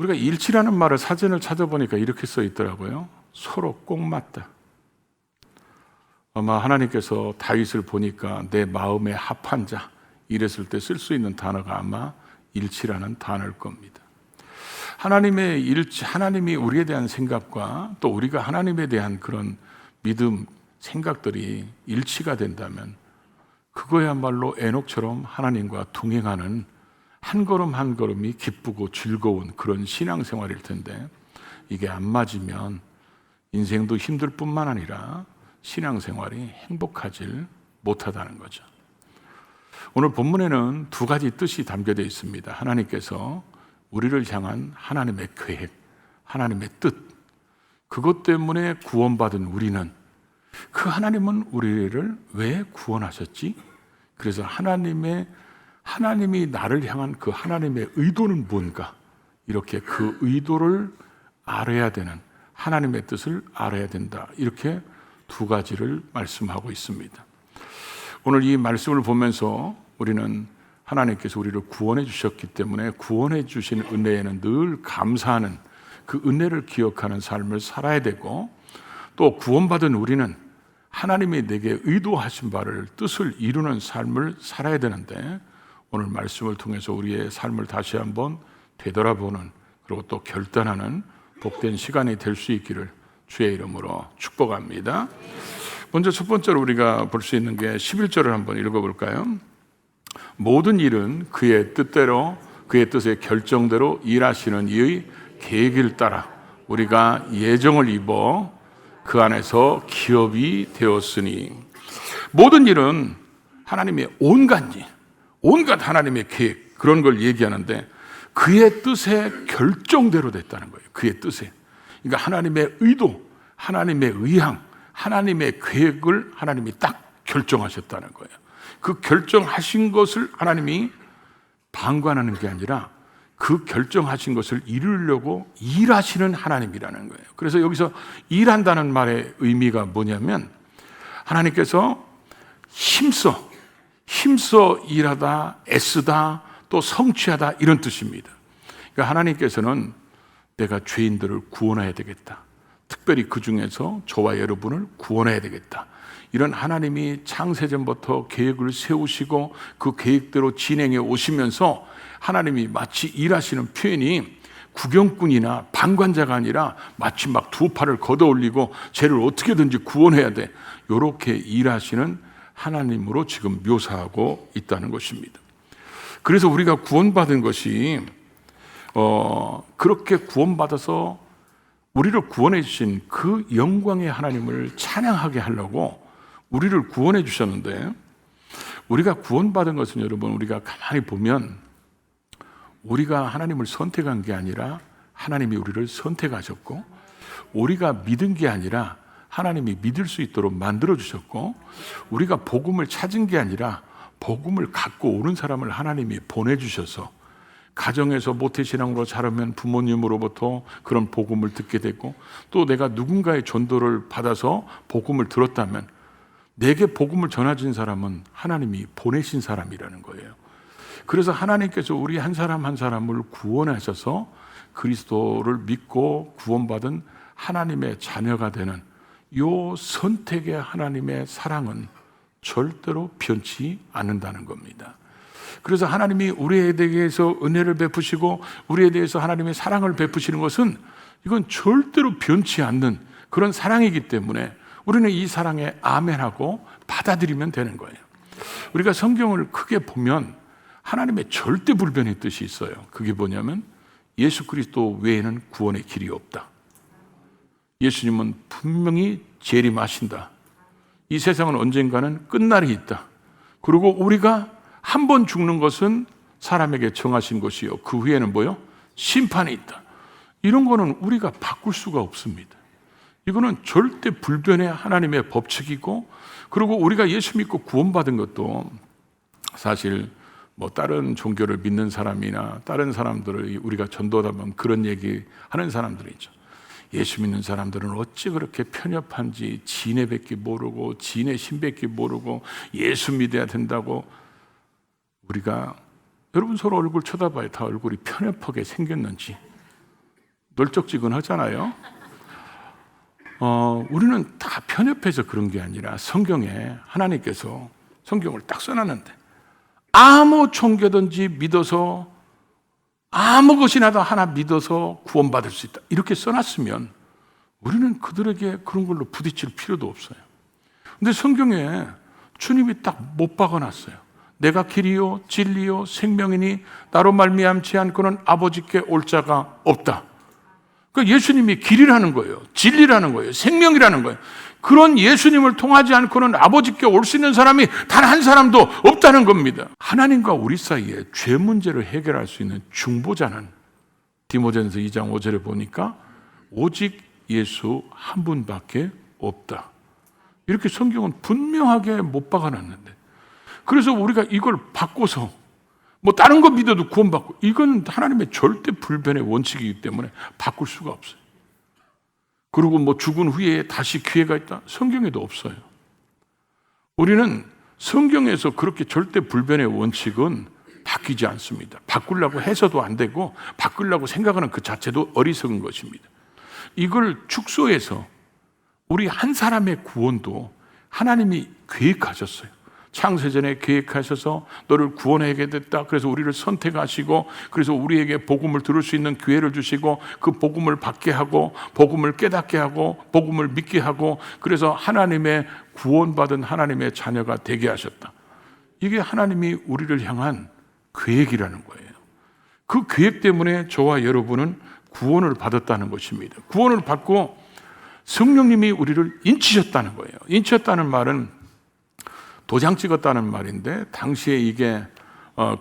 우리가 일치라는 말을 사전을 찾아보니까 이렇게 써 있더라고요. 서로 꼭 맞다. 아마 하나님께서 다윗을 보니까 내 마음에 합한 자 이랬을 때 쓸 수 있는 단어가 아마 일치라는 단어일 겁니다. 하나님의 일치, 하나님이 우리에 대한 생각과 또 우리가 하나님에 대한 그런 믿음, 생각들이 일치가 된다면 그거야말로 에녹처럼 하나님과 동행하는 한 걸음 한 걸음이 기쁘고 즐거운 그런 신앙생활일 텐데, 이게 안 맞으면 인생도 힘들 뿐만 아니라 신앙생활이 행복하질 못하다는 거죠. 오늘 본문에는 두 가지 뜻이 담겨져 있습니다. 하나님께서 우리를 향한 하나님의 계획, 하나님의 뜻, 그것 때문에 구원받은 우리는, 그 하나님은 우리를 왜 구원하셨지? 그래서 하나님이 나를 향한 그 하나님의 의도는 뭔가, 이렇게 그 의도를 알아야 되는, 하나님의 뜻을 알아야 된다, 이렇게 두 가지를 말씀하고 있습니다. 오늘 이 말씀을 보면서 우리는 하나님께서 우리를 구원해 주셨기 때문에 구원해 주신 은혜에는 늘 감사하는, 그 은혜를 기억하는 삶을 살아야 되고, 또 구원받은 우리는 하나님이 내게 의도하신 바를, 뜻을 이루는 삶을 살아야 되는데, 오늘 말씀을 통해서 우리의 삶을 다시 한번 되돌아보는, 그리고 또 결단하는 복된 시간이 될 수 있기를 주의 이름으로 축복합니다. 먼저 첫 번째로 우리가 볼 수 있는 게 11절을 한번 읽어볼까요? 모든 일은 그의 뜻대로, 그의 뜻의 결정대로 일하시는 이의 계획을 따라 우리가 예정을 입어 그 안에서 기업이 되었으니, 모든 일은 하나님의 온갖 일, 온갖 하나님의 계획, 그런 걸 얘기하는데 그의 뜻에 결정대로 됐다는 거예요. 그의 뜻에. 그러니까 하나님의 의도, 하나님의 의향, 하나님의 계획을 하나님이 딱 결정하셨다는 거예요. 그 결정하신 것을 하나님이 방관하는 게 아니라 그 결정하신 것을 이루려고 일하시는 하나님이라는 거예요. 그래서 여기서 일한다는 말의 의미가 뭐냐면, 하나님께서 힘써 일하다, 애쓰다, 또 성취하다, 이런 뜻입니다. 그러니까 하나님께서는 내가 죄인들을 구원해야 되겠다, 특별히 그 중에서 저와 여러분을 구원해야 되겠다, 이런 하나님이 창세전부터 계획을 세우시고 그 계획대로 진행해 오시면서 하나님이 마치 일하시는 표현이 구경꾼이나 방관자가 아니라 마치 막 두 팔을 걷어 올리고 죄를 어떻게든지 구원해야 돼, 이렇게 일하시는 하나님으로 지금 묘사하고 있다는 것입니다. 그래서 우리가 구원받은 것이 그렇게 구원받아서 우리를 구원해 주신 그 영광의 하나님을 찬양하게 하려고 우리를 구원해 주셨는데, 우리가 구원받은 것은 여러분, 우리가 가만히 보면 우리가 하나님을 선택한 게 아니라 하나님이 우리를 선택하셨고, 우리가 믿은 게 아니라 하나님이 믿을 수 있도록 만들어 주셨고, 우리가 복음을 찾은 게 아니라 복음을 갖고 오는 사람을 하나님이 보내주셔서, 가정에서 모태신앙으로 자라면 부모님으로부터 그런 복음을 듣게 되고, 또 내가 누군가의 전도를 받아서 복음을 들었다면 내게 복음을 전해준 사람은 하나님이 보내신 사람이라는 거예요. 그래서 하나님께서 우리 한 사람 한 사람을 구원하셔서 그리스도를 믿고 구원받은 하나님의 자녀가 되는 이 선택의 하나님의 사랑은 절대로 변치 않는다는 겁니다. 그래서 하나님이 우리에 대해서 은혜를 베푸시고 우리에 대해서 하나님의 사랑을 베푸시는 것은, 이건 절대로 변치 않는 그런 사랑이기 때문에 우리는 이 사랑에 아멘하고 받아들이면 되는 거예요. 우리가 성경을 크게 보면 하나님의 절대 불변의 뜻이 있어요. 그게 뭐냐면 예수 그리스도 외에는 구원의 길이 없다. 예수님은 분명히 재림하신다. 이 세상은 언젠가는 끝날이 있다. 그리고 우리가 한 번 죽는 것은 사람에게 정하신 것이요, 그 후에는 뭐요? 심판이 있다. 이런 거는 우리가 바꿀 수가 없습니다. 이거는 절대 불변의 하나님의 법칙이고, 그리고 우리가 예수 믿고 구원받은 것도 사실 뭐 다른 종교를 믿는 사람이나 다른 사람들을 우리가 전도하다 보면 그런 얘기 하는 사람들이 있죠. 예수 믿는 사람들은 어찌 그렇게 편협한지, 지네밖에 모르고 지네 신밖에 모르고 예수 믿어야 된다고. 우리가, 여러분 서로 얼굴 쳐다봐요. 다 얼굴이 편협하게 생겼는지. 널쩍지근하잖아요. 우리는 다 편협해서 그런 게 아니라 성경에 하나님께서 성경을 딱 써놨는데 아무 종교든지 믿어서 아무 것이나 다 하나 믿어서 구원받을 수 있다 이렇게 써놨으면 우리는 그들에게 그런 걸로 부딪힐 필요도 없어요. 근데 성경에 주님이 딱 못 박아놨어요. 내가 길이요 진리요 생명이니 나로 말미암지 않고는 아버지께 올 자가 없다. 그러니까 예수님이 길이라는 거예요. 진리라는 거예요. 생명이라는 거예요. 그런 예수님을 통하지 않고는 아버지께 올 수 있는 사람이 단 한 사람도 없다는 겁니다. 하나님과 우리 사이에 죄 문제를 해결할 수 있는 중보자는 디모데전서 2장 5절에 보니까 오직 예수 한 분밖에 없다. 이렇게 성경은 분명하게 못 박아놨는데, 그래서 우리가 이걸 바꿔서 뭐 다른 거 믿어도 구원받고, 이건 하나님의 절대 불변의 원칙이기 때문에 바꿀 수가 없어요. 그리고 뭐 죽은 후에 다시 기회가 있다? 성경에도 없어요. 우리는 성경에서 그렇게 절대 불변의 원칙은 바뀌지 않습니다. 바꾸려고 해서도 안 되고 바꾸려고 생각하는 그 자체도 어리석은 것입니다. 이걸 축소해서 우리 한 사람의 구원도 하나님이 계획하셨어요. 창세전에 계획하셔서 너를 구원하게 됐다. 그래서 우리를 선택하시고, 그래서 우리에게 복음을 들을 수 있는 기회를 주시고, 그 복음을 받게 하고, 복음을 깨닫게 하고, 복음을 믿게 하고, 그래서 하나님의 구원받은 하나님의 자녀가 되게 하셨다. 이게 하나님이 우리를 향한 계획이라는 거예요. 그 계획 때문에 저와 여러분은 구원을 받았다는 것입니다. 구원을 받고 성령님이 우리를 인치셨다는 거예요. 인치셨다는 말은 도장 찍었다는 말인데, 당시에 이게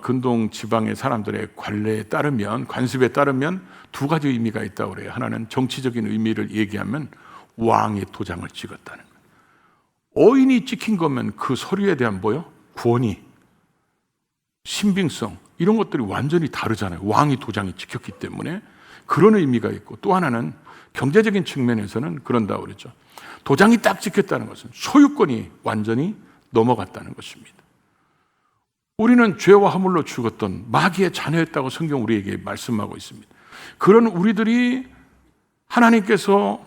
근동 지방의 사람들의 관례에 따르면, 관습에 따르면 두 가지 의미가 있다고 그래요. 하나는 정치적인 의미를 얘기하면 왕의 도장을 찍었다는 거예요. 어인이 찍힌 거면 그 서류에 대한 뭐요? 권위, 신빙성, 이런 것들이 완전히 다르잖아요. 왕이 도장이 찍혔기 때문에. 그런 의미가 있고, 또 하나는 경제적인 측면에서는 그런다고 그랬죠. 도장이 딱 찍혔다는 것은 소유권이 완전히 넘어갔다는 것입니다. 우리는 죄와 허물로 죽었던 마귀의 자녀였다고 성경 우리에게 말씀하고 있습니다. 그런 우리들이 하나님께서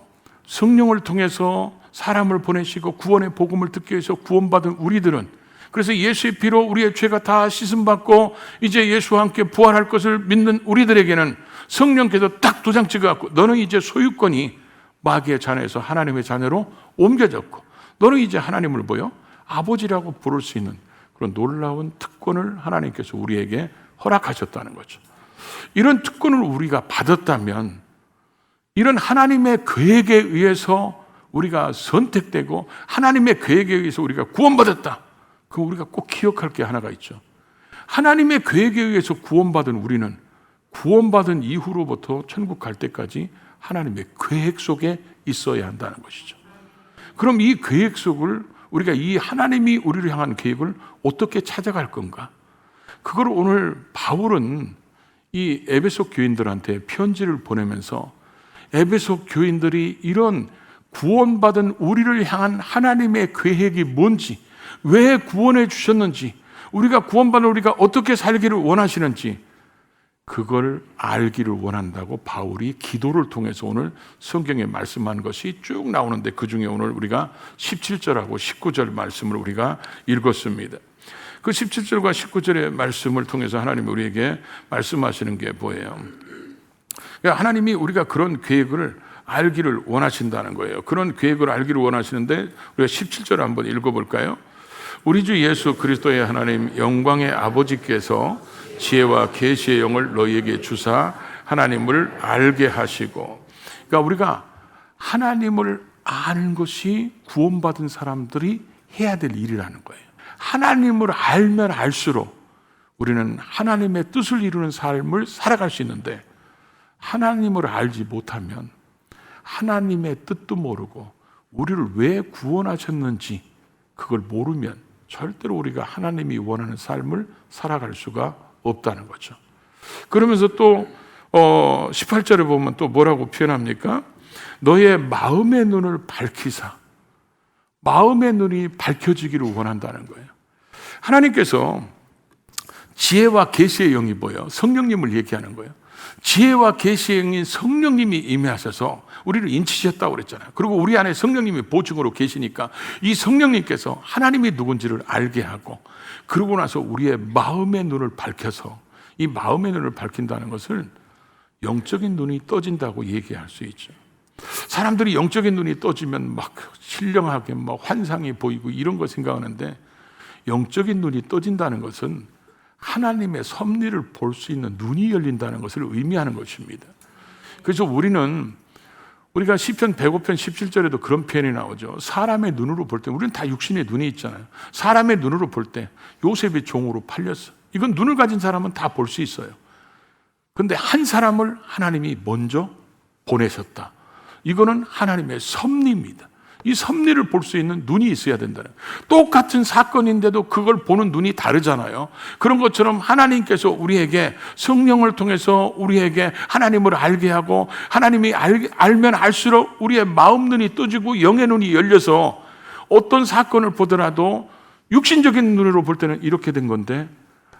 성령을 통해서 사람을 보내시고 구원의 복음을 듣기 위해서 구원받은 우리들은, 그래서 예수의 피로 우리의 죄가 다 씻음받고 이제 예수와 함께 부활할 것을 믿는 우리들에게는 성령께서 딱 도장 찍어갖고 너는 이제 소유권이 마귀의 자녀에서 하나님의 자녀로 옮겨졌고, 너는 이제 하나님을 뭐요? 아버지라고 부를 수 있는 그런 놀라운 특권을 하나님께서 우리에게 허락하셨다는 거죠. 이런 특권을 우리가 받았다면, 이런 하나님의 계획에 의해서 우리가 선택되고 하나님의 계획에 의해서 우리가 구원받았다. 그럼 우리가 꼭 기억할 게 하나가 있죠. 하나님의 계획에 의해서 구원받은 우리는 구원받은 이후로부터 천국 갈 때까지 하나님의 계획 속에 있어야 한다는 것이죠. 그럼 이 계획 속을 우리가, 이 하나님이 우리를 향한 계획을 어떻게 찾아갈 건가? 그걸 오늘 바울은 이 에베소 교인들한테 편지를 보내면서 에베소 교인들이 이런 구원받은 우리를 향한 하나님의 계획이 뭔지, 왜 구원해 주셨는지, 우리가 구원받은 우리가 어떻게 살기를 원하시는지 그걸 알기를 원한다고 바울이 기도를 통해서 오늘 성경에 말씀한 것이 쭉 나오는데, 그 중에 오늘 우리가 17절하고 19절 말씀을 우리가 읽었습니다. 그 17절과 19절의 말씀을 통해서 하나님이 우리에게 말씀하시는 게 뭐예요? 하나님이 우리가 그런 계획을 알기를 원하신다는 거예요. 그런 계획을 알기를 원하시는데 우리가 17절을 한번 읽어볼까요? 우리 주 예수 그리스도의 하나님 영광의 아버지께서 지혜와 계시의 영을 너희에게 주사 하나님을 알게 하시고, 그러니까 우리가 하나님을 아는 것이 구원받은 사람들이 해야 될 일이라는 거예요. 하나님을 알면 알수록 우리는 하나님의 뜻을 이루는 삶을 살아갈 수 있는데, 하나님을 알지 못하면 하나님의 뜻도 모르고 우리를 왜 구원하셨는지 그걸 모르면 절대로 우리가 하나님이 원하는 삶을 살아갈 수가 없다는 거죠. 그러면서 또 18절에 보면 또 뭐라고 표현합니까? 너의 마음의 눈을 밝히사, 마음의 눈이 밝혀지기를 원한다는 거예요. 하나님께서 지혜와 계시의 영이 뭐예요? 성령님을 얘기하는 거예요. 지혜와 계시의 영인 성령님이 임하셔서 우리를 인치셨다고 그랬잖아요. 그리고 우리 안에 성령님이 보증으로 계시니까 이 성령님께서 하나님이 누군지를 알게 하고, 그러고 나서 우리의 마음의 눈을 밝혀서, 이 마음의 눈을 밝힌다는 것을 영적인 눈이 떠진다고 얘기할 수 있죠. 사람들이 영적인 눈이 떠지면 막 신령하게 막 환상이 보이고 이런 거 생각하는데, 영적인 눈이 떠진다는 것은 하나님의 섭리를 볼 수 있는 눈이 열린다는 것을 의미하는 것입니다. 그래서 우리가 시편 105편 17절에도 그런 표현이 나오죠. 사람의 눈으로 볼 때, 우리는 다 육신의 눈이 있잖아요. 사람의 눈으로 볼 때 요셉이 종으로 팔렸어. 이건 눈을 가진 사람은 다 볼 수 있어요. 그런데 한 사람을 하나님이 먼저 보내셨다. 이거는 하나님의 섭리입니다. 이 섭리를 볼 수 있는 눈이 있어야 된다는, 똑같은 사건인데도 그걸 보는 눈이 다르잖아요. 그런 것처럼 하나님께서 우리에게 성령을 통해서 우리에게 하나님을 알게 하고, 하나님이 알면 알수록 우리의 마음 눈이 떠지고 영의 눈이 열려서 어떤 사건을 보더라도 육신적인 눈으로 볼 때는 이렇게 된 건데,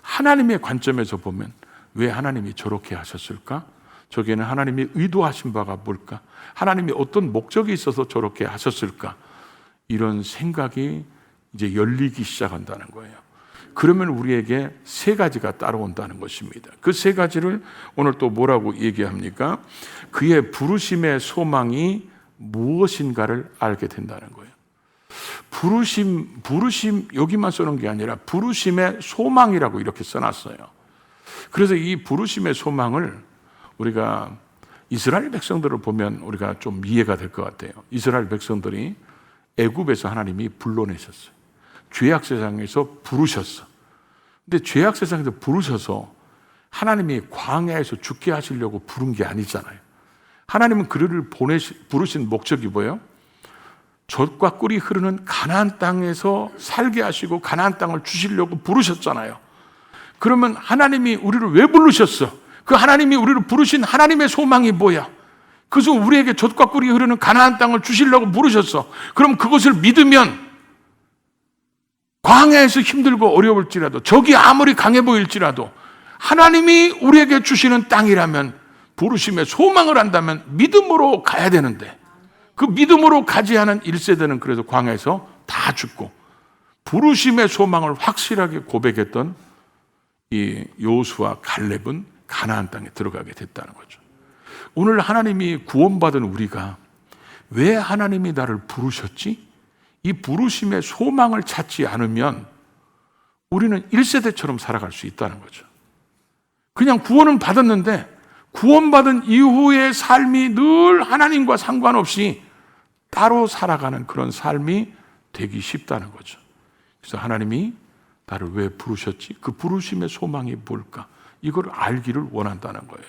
하나님의 관점에서 보면 왜 하나님이 저렇게 하셨을까? 저기에는 하나님이 의도하신 바가 뭘까? 하나님이 어떤 목적이 있어서 저렇게 하셨을까? 이런 생각이 이제 열리기 시작한다는 거예요. 그러면 우리에게 세 가지가 따라온다는 것입니다. 그 세 가지를 오늘 또 뭐라고 얘기합니까? 그의 부르심의 소망이 무엇인가를 알게 된다는 거예요. 부르심 여기만 써놓은 게 아니라 부르심의 소망이라고 이렇게 써놨어요. 그래서 이 부르심의 소망을 우리가 이스라엘 백성들을 보면 우리가 좀 이해가 될 것 같아요. 이스라엘 백성들이 애굽에서 하나님이 불러내셨어요. 죄악 세상에서 부르셨어. 근데 죄악 세상에서 부르셔서 하나님이 광야에서 죽게 하시려고 부른 게 아니잖아요. 하나님은 그들을 부르신 목적이 뭐예요? 젖과 꿀이 흐르는 가나안 땅에서 살게 하시고 가나안 땅을 주시려고 부르셨잖아요. 그러면 하나님이 우리를 왜 부르셨어? 그 하나님이 우리를 부르신 하나님의 소망이 뭐야? 그래서 우리에게 젖과 꿀이 흐르는 가나안 땅을 주시려고 부르셨어. 그럼 그것을 믿으면 광야에서 힘들고 어려울지라도, 적이 아무리 강해 보일지라도 하나님이 우리에게 주시는 땅이라면, 부르심의 소망을 한다면 믿음으로 가야 되는데, 그 믿음으로 가지 않은 1세대는 그래서 광야에서 다 죽고, 부르심의 소망을 확실하게 고백했던 이 요수와 갈렙은 가나안 땅에 들어가게 됐다는 거죠. 오늘 하나님이 구원받은 우리가 왜 하나님이 나를 부르셨지? 이 부르심의 소망을 찾지 않으면 우리는 1세대처럼 살아갈 수 있다는 거죠. 그냥 구원은 받았는데 구원받은 이후의 삶이 늘 하나님과 상관없이 따로 살아가는 그런 삶이 되기 쉽다는 거죠. 그래서 하나님이 나를 왜 부르셨지? 그 부르심의 소망이 뭘까? 이걸 알기를 원한다는 거예요.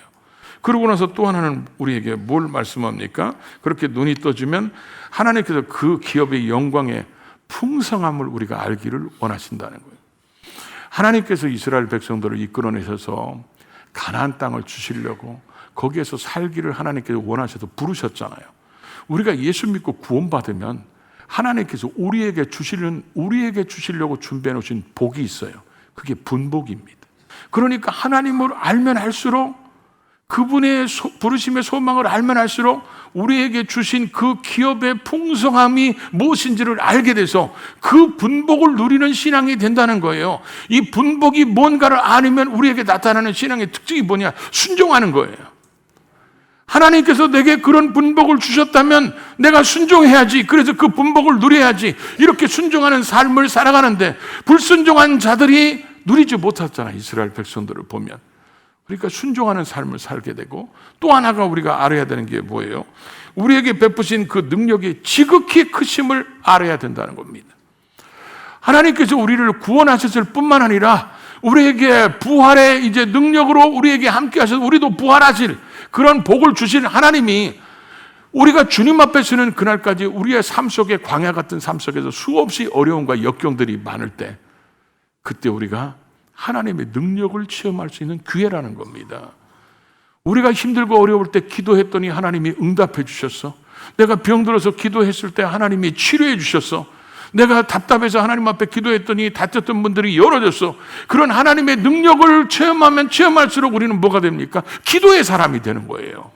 그러고 나서 또 하나는 우리에게 뭘 말씀합니까? 그렇게 눈이 떠지면 하나님께서 그 기업의 영광의 풍성함을 우리가 알기를 원하신다는 거예요. 하나님께서 이스라엘 백성들을 이끌어내셔서 가나안 땅을 주시려고 거기에서 살기를 하나님께서 원하셔서 부르셨잖아요. 우리가 예수 믿고 구원받으면 하나님께서 우리에게 주시려고 준비해 놓으신 복이 있어요. 그게 분복입니다. 그러니까 하나님을 알면 알수록, 그분의 부르심의 소망을 알면 알수록 우리에게 주신 그 기업의 풍성함이 무엇인지를 알게 돼서 그 분복을 누리는 신앙이 된다는 거예요. 이 분복이 뭔가를 아니면 우리에게 나타나는 신앙의 특징이 뭐냐? 순종하는 거예요. 하나님께서 내게 그런 분복을 주셨다면 내가 순종해야지. 그래서 그 분복을 누려야지. 이렇게 순종하는 삶을 살아가는데 불순종한 자들이 누리지 못했잖아요. 이스라엘 백성들을 보면. 그러니까 순종하는 삶을 살게 되고, 또 하나가 우리가 알아야 되는 게 뭐예요? 우리에게 베푸신 그 능력이 지극히 크심을 알아야 된다는 겁니다. 하나님께서 우리를 구원하셨을 뿐만 아니라 우리에게 부활의 이제 능력으로 우리에게 함께 하셔서 우리도 부활하실 그런 복을 주신 하나님이, 우리가 주님 앞에 서는 그날까지 우리의 삶 속에, 광야 같은 삶 속에서 수없이 어려움과 역경들이 많을 때, 그때 우리가 하나님의 능력을 체험할 수 있는 기회라는 겁니다. 우리가 힘들고 어려울 때 기도했더니 하나님이 응답해 주셨어. 내가 병들어서 기도했을 때 하나님이 치료해 주셨어. 내가 답답해서 하나님 앞에 기도했더니 닫혔던 문들이 열어졌어. 그런 하나님의 능력을 체험하면 체험할수록 우리는 뭐가 됩니까? 기도의 사람이 되는 거예요.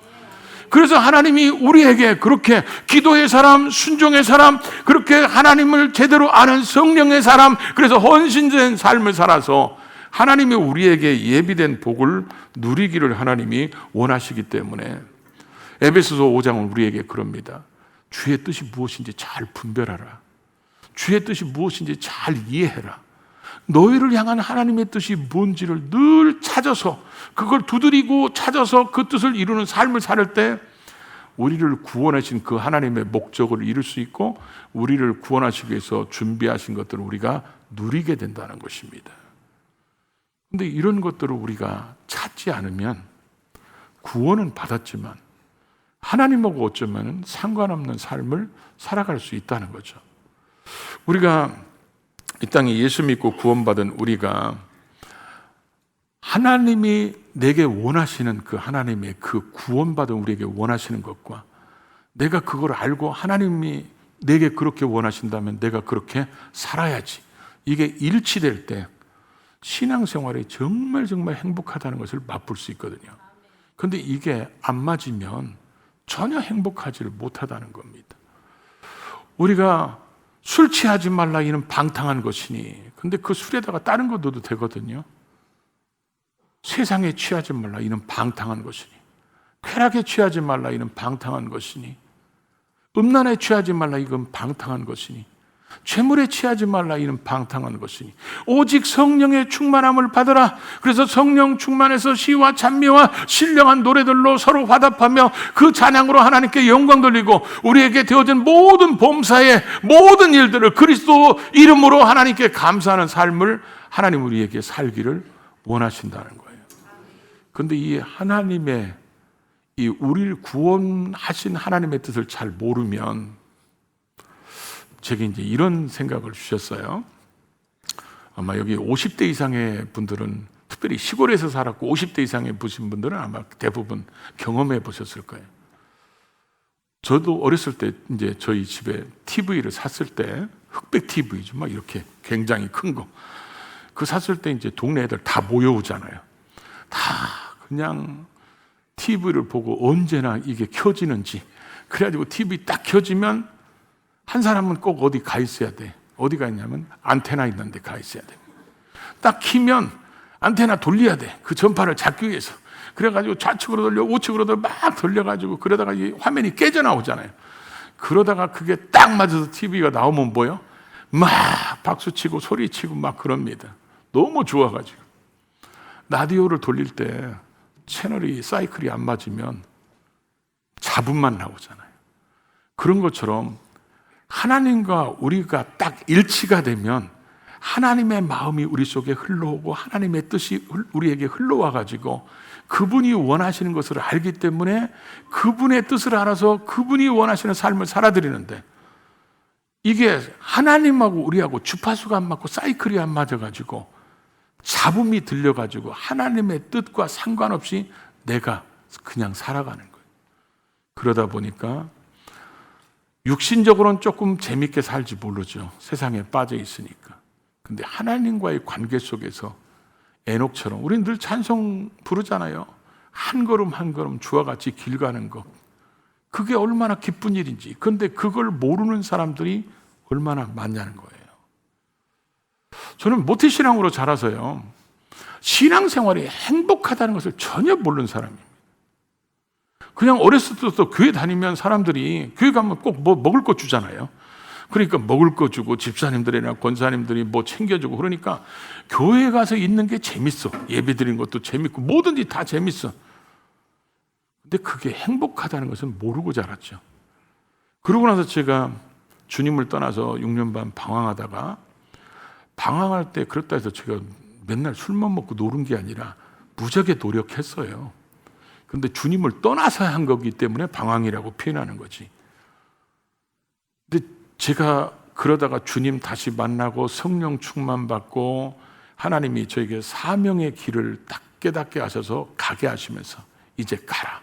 그래서 하나님이 우리에게 그렇게 기도의 사람, 순종의 사람, 그렇게 하나님을 제대로 아는 성령의 사람, 그래서 헌신된 삶을 살아서 하나님이 우리에게 예비된 복을 누리기를 하나님이 원하시기 때문에 에베소서 5장은 우리에게 그럽니다. 주의 뜻이 무엇인지 잘 분별하라. 주의 뜻이 무엇인지 잘 이해해라. 너희를 향한 하나님의 뜻이 뭔지를 늘 찾아서 그걸 두드리고 찾아서 그 뜻을 이루는 삶을 살 때 우리를 구원하신 그 하나님의 목적을 이룰 수 있고 우리를 구원하시기 위해서 준비하신 것들을 우리가 누리게 된다는 것입니다. 그런데 이런 것들을 우리가 찾지 않으면 구원은 받았지만 하나님하고 어쩌면 상관없는 삶을 살아갈 수 있다는 거죠. 우리가 이 땅에 예수 믿고 구원받은 우리가 하나님이 내게 원하시는 그 하나님의 그 구원받은 우리에게 원하시는 것과 내가 그걸 알고 하나님이 내게 그렇게 원하신다면 내가 그렇게 살아야지, 이게 일치될 때 신앙생활이 정말 행복하다는 것을 맛볼 수 있거든요. 그런데 이게 안 맞으면 전혀 행복하지를 못하다는 겁니다. 우리가 술 취하지 말라 이는 방탕한 것이니, 근데 그 술에다가 다른 거 넣어도 되거든요. 세상에 취하지 말라 이는 방탕한 것이니, 쾌락에 취하지 말라 이는 방탕한 것이니, 음란에 취하지 말라 이건 방탕한 것이니, 재물에 취하지 말라 이는 방탕한 것이니 오직 성령의 충만함을 받으라. 그래서 성령 충만해서 시와 찬미와 신령한 노래들로 서로 화답하며 그 찬양으로 하나님께 영광 돌리고 우리에게 되어진 모든 범사의 모든 일들을 그리스도 이름으로 하나님께 감사하는 삶을 하나님 우리에게 살기를 원하신다는 거예요. 그런데 이 하나님의 이 우리를 구원하신 하나님의 뜻을 잘 모르면, 제게 이제 이런 생각을 주셨어요. 아마 여기 50대 이상의 분들은, 특별히 시골에서 살았고 50대 이상에 보신 분들은 아마 대부분 경험해 보셨을 거예요. 저도 어렸을 때 이제 저희 집에 TV를 샀을 때, 흑백 TV죠. 막 이렇게 굉장히 큰 거. 그 샀을 때 이제 동네 애들 다 모여오잖아요. 다 그냥 TV를 보고 언제나 이게 켜지는지. 그래가지고 TV 딱 켜지면 한 사람은 꼭 어디 가 있어야 돼. 어디가 있냐면 안테나 있는 데 가 있어야 돼. 딱 키면 안테나 돌려야 돼. 그 전파를 잡기 위해서. 그래가지고 좌측으로 돌려 우측으로 막 돌려가지고 그러다가 이 화면이 깨져 나오잖아요. 그러다가 그게 딱 맞아서 TV가 나오면 뭐요? 막 박수치고 소리치고 막 그럽니다. 너무 좋아가지고. 라디오를 돌릴 때 채널이 사이클이 안 맞으면 잡음만 나오잖아요. 그런 것처럼 하나님과 우리가 딱 일치가 되면 하나님의 마음이 우리 속에 흘러오고 하나님의 뜻이 우리에게 흘러와가지고 그분이 원하시는 것을 알기 때문에 그분의 뜻을 알아서 그분이 원하시는 삶을 살아드리는데, 이게 하나님하고 우리하고 주파수가 안 맞고 사이클이 안 맞아가지고 잡음이 들려가지고 하나님의 뜻과 상관없이 내가 그냥 살아가는 거예요. 그러다 보니까 육신적으로는 조금 재밌게 살지 모르죠. 세상에 빠져 있으니까. 근데 하나님과의 관계 속에서 에녹처럼 우리는 늘 찬송 부르잖아요. 한 걸음 한 걸음 주와 같이 길 가는 것. 그게 얼마나 기쁜 일인지. 그런데 그걸 모르는 사람들이 얼마나 많냐는 거예요. 저는 모태신앙으로 자라서요, 신앙생활이 행복하다는 것을 전혀 모르는 사람입니다. 그냥 어렸을 때부터 교회 다니면 사람들이 교회 가면 꼭 뭐 먹을 거 주잖아요. 그러니까 먹을 거 주고 집사님들이나 권사님들이 뭐 챙겨주고 그러니까 교회 가서 있는 게 재밌어. 예배 드리는 것도 재밌고 뭐든지 다 재밌어. 근데 그게 행복하다는 것은 모르고 자랐죠. 그러고 나서 제가 주님을 떠나서 6년 반 방황하다가, 방황할 때 그렇다 해서 제가 맨날 술만 먹고 노는 게 아니라 무지하게 노력했어요. 근데 주님을 떠나서 한 거기 때문에 방황이라고 표현하는 거지. 근데 제가 그러다가 주님 다시 만나고 성령 충만받고 하나님이 저에게 사명의 길을 딱 깨닫게 하셔서 가게 하시면서 이제 가라.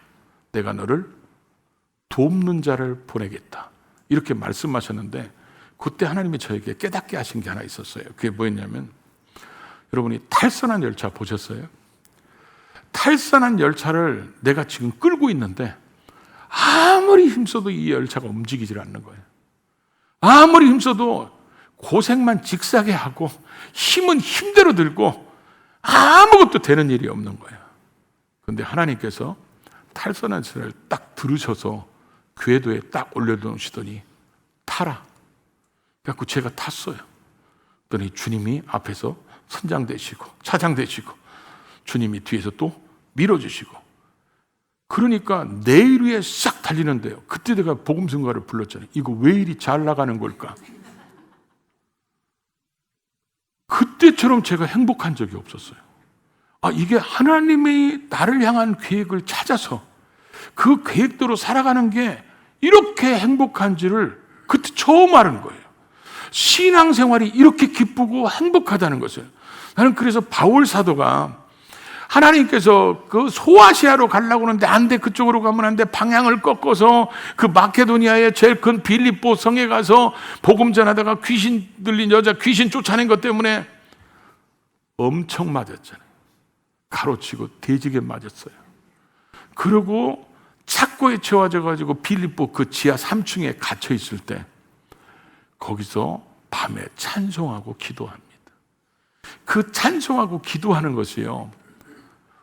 내가 너를 돕는 자를 보내겠다. 이렇게 말씀하셨는데 그때 하나님이 저에게 깨닫게 하신 게 하나 있었어요. 그게 뭐였냐면, 여러분이 탈선한 열차 보셨어요? 탈선한 열차를 내가 지금 끌고 있는데 아무리 힘써도 이 열차가 움직이질 않는 거예요. 아무리 힘써도 고생만 직사게 하고 힘은 힘대로 들고 아무것도 되는 일이 없는 거예요. 그런데 하나님께서 탈선한 열차를 딱 들으셔서 궤도에 딱 올려놓으시더니 타라. 그래서 제가 탔어요. 그랬더니 주님이 앞에서 선장되시고 차장되시고 주님이 뒤에서 또 밀어주시고, 그러니까 내일 위에 싹 달리는데요. 그때 내가 복음성가를 불렀잖아요. 이거 왜 이리 잘 나가는 걸까? 그때처럼 제가 행복한 적이 없었어요. 이게 하나님이 나를 향한 계획을 찾아서 그 계획대로 살아가는 게 이렇게 행복한지를 그때 처음 아는 거예요. 신앙생활이 이렇게 기쁘고 행복하다는 것을. 나는 그래서 바울 사도가 하나님께서 그 소아시아로 가려고 하는데 안 돼, 그쪽으로 가면 안 돼, 방향을 꺾어서 그 마케도니아의 제일 큰 빌립보 성에 가서 복음 전하다가 귀신 들린 여자 귀신 쫓아낸 것 때문에 엄청 맞았잖아요. 가로치고 돼지게 맞았어요. 그리고 착고에 채워져가지고 빌립보 그 지하 3층에 갇혀 있을 때 거기서 밤에 찬송하고 기도합니다. 그 찬송하고 기도하는 것이요,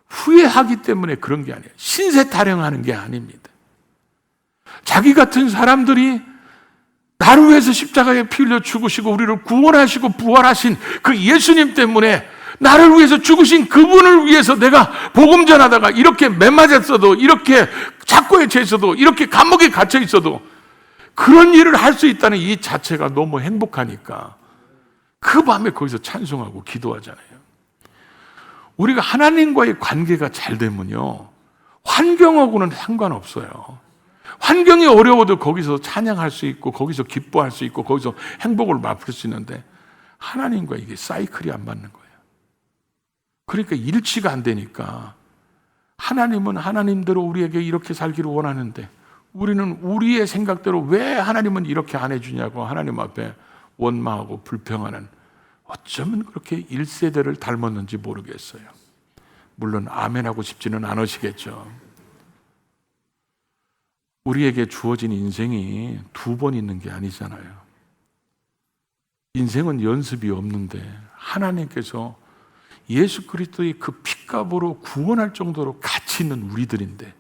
후회하기 때문에 그런 게 아니에요. 신세 타령하는 게 아닙니다. 자기 같은 사람들이 나를 위해서 십자가에 피 흘려 죽으시고 우리를 구원하시고 부활하신 그 예수님 때문에 나를 위해서 죽으신 그분을 위해서 내가 복음 전하다가 이렇게 매맞았어도, 이렇게 착고에 처해 있어도, 이렇게 감옥에 갇혀 있어도 그런 일을 할 수 있다는 이 자체가 너무 행복하니까 그 밤에 거기서 찬송하고 기도하잖아요. 우리가 하나님과의 관계가 잘 되면요, 환경하고는 상관없어요. 환경이 어려워도 거기서 찬양할 수 있고 거기서 기뻐할 수 있고 거기서 행복을 맛볼 수 있는데 하나님과 이게 사이클이 안 맞는 거예요. 그러니까 일치가 안 되니까 하나님은 하나님대로 우리에게 이렇게 살기를 원하는데 우리는 우리의 생각대로 왜 하나님은 이렇게 안 해주냐고 하나님 앞에 원망하고 불평하는, 어쩌면 그렇게 1세대를 닮았는지 모르겠어요. 물론 아멘하고 싶지는 않으시겠죠. 우리에게 주어진 인생이 2번 있는 게 아니잖아요. 인생은 연습이 없는데 하나님께서 예수 그리스도의 그 핏값으로 구원할 정도로 가치 있는 우리들인데,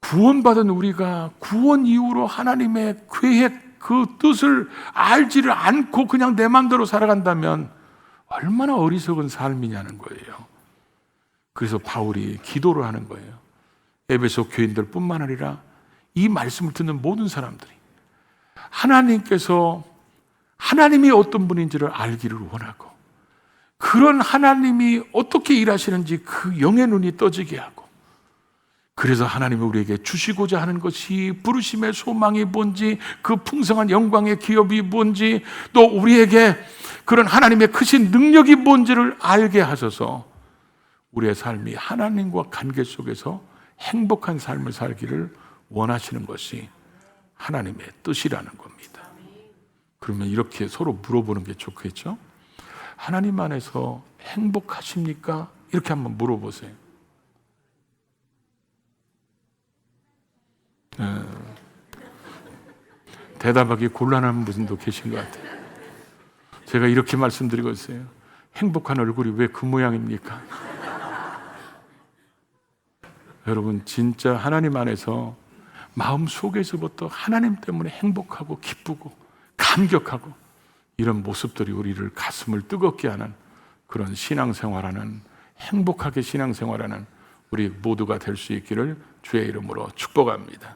구원받은 우리가 구원 이후로 하나님의 계획, 그 뜻을 알지를 않고 그냥 내 마음대로 살아간다면 얼마나 어리석은 삶이냐는 거예요. 그래서 바울이 기도를 하는 거예요. 에베소 교인들 뿐만 아니라 이 말씀을 듣는 모든 사람들이 하나님께서 하나님이 어떤 분인지를 알기를 원하고, 그런 하나님이 어떻게 일하시는지 그 영의 눈이 떠지게 하고, 그래서 하나님이 우리에게 주시고자 하는 것이 부르심의 소망이 뭔지, 그 풍성한 영광의 기업이 뭔지, 또 우리에게 그런 하나님의 크신 능력이 뭔지를 알게 하셔서 우리의 삶이 하나님과 관계 속에서 행복한 삶을 살기를 원하시는 것이 하나님의 뜻이라는 겁니다. 그러면 이렇게 서로 물어보는 게 좋겠죠? 하나님 안에서 행복하십니까? 이렇게 한번 물어보세요. 대답하기 곤란한 분도 계신 것 같아요. 제가 이렇게 말씀드리고 있어요. 행복한 얼굴이 왜 그 모양입니까? 여러분, 진짜 하나님 안에서 마음 속에서부터 하나님 때문에 행복하고 기쁘고 감격하고 이런 모습들이 우리를 가슴을 뜨겁게 하는 그런 신앙생활하는, 행복하게 신앙생활하는 우리 모두가 될 수 있기를 주의 이름으로 축복합니다.